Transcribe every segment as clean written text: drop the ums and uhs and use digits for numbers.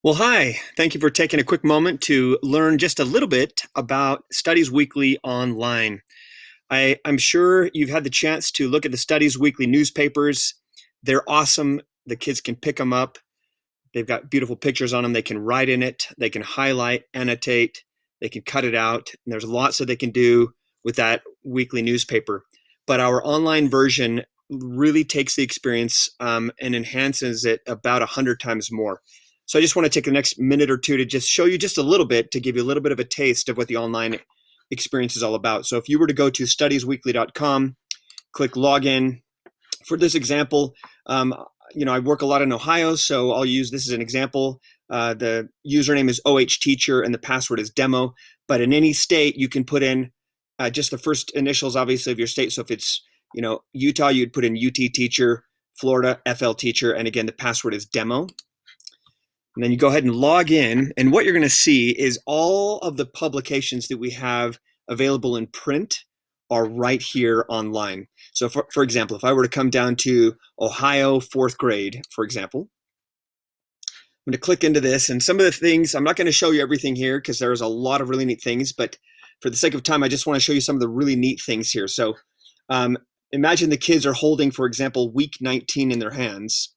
Well, hi. Thank you for taking a quick moment to learn just a little bit about Studies Weekly online. I'm sure you've had the chance to look at the Studies Weekly newspapers. They're awesome. The kids can pick them up. They've got beautiful pictures on them. They can write in it. They can highlight, annotate. They can cut it out. And there's lots that they can do with that weekly newspaper. But our online version really takes the experience and enhances it about 100 times more. So I just want to take the next minute or two to just show you just a little bit, to give you a little bit of a taste of what the online experience is all about. So if you were to go to studiesweekly.com, click login. For this example, I work a lot in Ohio, so I'll use this as an example. The username is OHTeacher and the password is demo. But in any state, you can put in just the first initials, obviously, of your state. So if it's Utah, you'd put in UT Teacher, Florida, FL Teacher, and again, the password is demo. And then you go ahead and log in, and what you're going to see is all of the publications that we have available in print are right here online. So for example, if I were to come down to Ohio 4th grade, for example, I'm going to click into this, and some of the things, I'm not going to show you everything here because there's a lot of really neat things, but for the sake of time, I just want to show you some of the really neat things here. So imagine the kids are holding, for example, week 19 in their hands.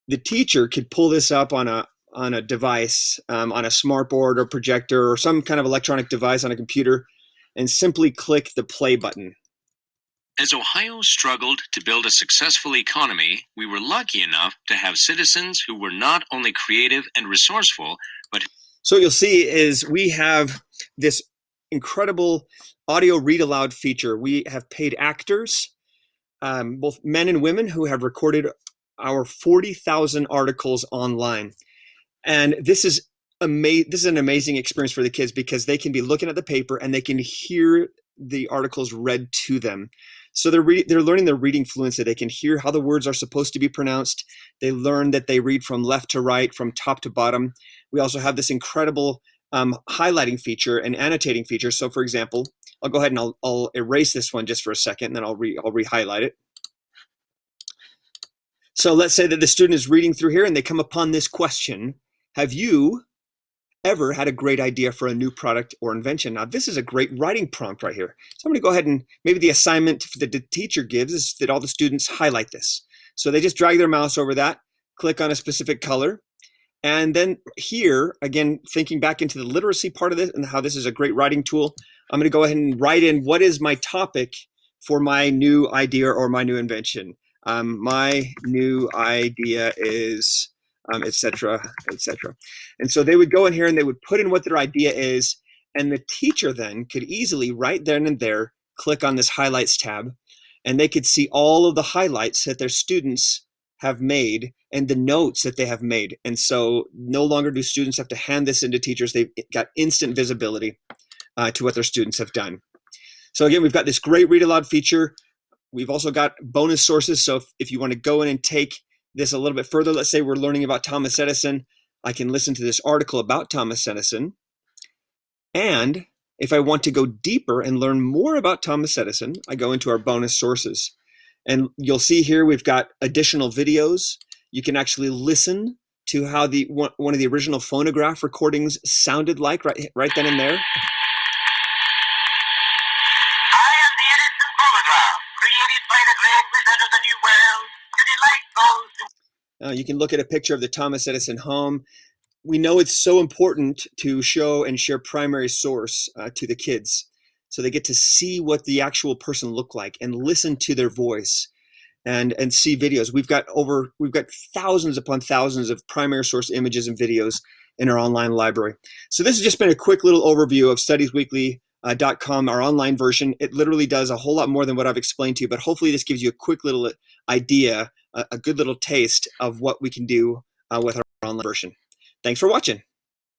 The teacher could pull this up on a device, on a smart board or projector or some kind of electronic device on a computer, and simply click the play button. As Ohio struggled to build a successful economy, we were lucky enough to have citizens who were not only creative and resourceful, but... So you'll see is we have this incredible audio read aloud feature. We have paid actors, both men and women, who have recorded our 40,000 articles online. And this is an amazing experience for the kids because they can be looking at the paper and they can hear the articles read to them. So they're learning their reading fluency. They can hear how the words are supposed to be pronounced. They learn that they read from left to right, from top to bottom. We also have this incredible highlighting feature and annotating feature. So for example, I'll go ahead and I'll erase this one just for a second, and then I'll re-highlight it. So let's say that the student is reading through here and they come upon this question: have you ever had a great idea for a new product or invention? Now, this is a great writing prompt right here. So I'm going to go ahead and maybe the assignment that the teacher gives is that all the students highlight this. So they just drag their mouse over that, click on a specific color. And then here, again, thinking back into the literacy part of this and how this is a great writing tool, I'm going to go ahead and write in what is my topic for my new idea or my new invention. My new idea is, etc., etc. And so they would go in here and they would put in what their idea is, and the teacher then could easily, right then and there, click on this highlights tab, and they could see all of the highlights that their students have made and the notes that they have made. And so no longer do students have to hand this into teachers. They've got instant visibility to what their students have done. So again, we've got this great read aloud feature. We've also got bonus sources. So if you want to go in and take this a little bit further, let's say we're learning about Thomas Edison, I can listen to this article about Thomas Edison. And if I want to go deeper and learn more about Thomas Edison, I go into our bonus sources. And you'll see here we've got additional videos. You can actually listen to how one of the original phonograph recordings sounded like right then and there. Created by the great wizard of the new world to delight those who... You can look at a picture of the Thomas Edison home. We know it's so important to show and share primary source to the kids, so they get to see what the actual person looked like and listen to their voice and see videos. We've got thousands upon thousands of primary source images and videos in our online library. So this has just been a quick little overview of studiesweekly.com, our online version. It literally does a whole lot more than what I've explained to you, but hopefully this gives you a quick little idea, a good little taste of what we can do with our online version. Thanks for watching.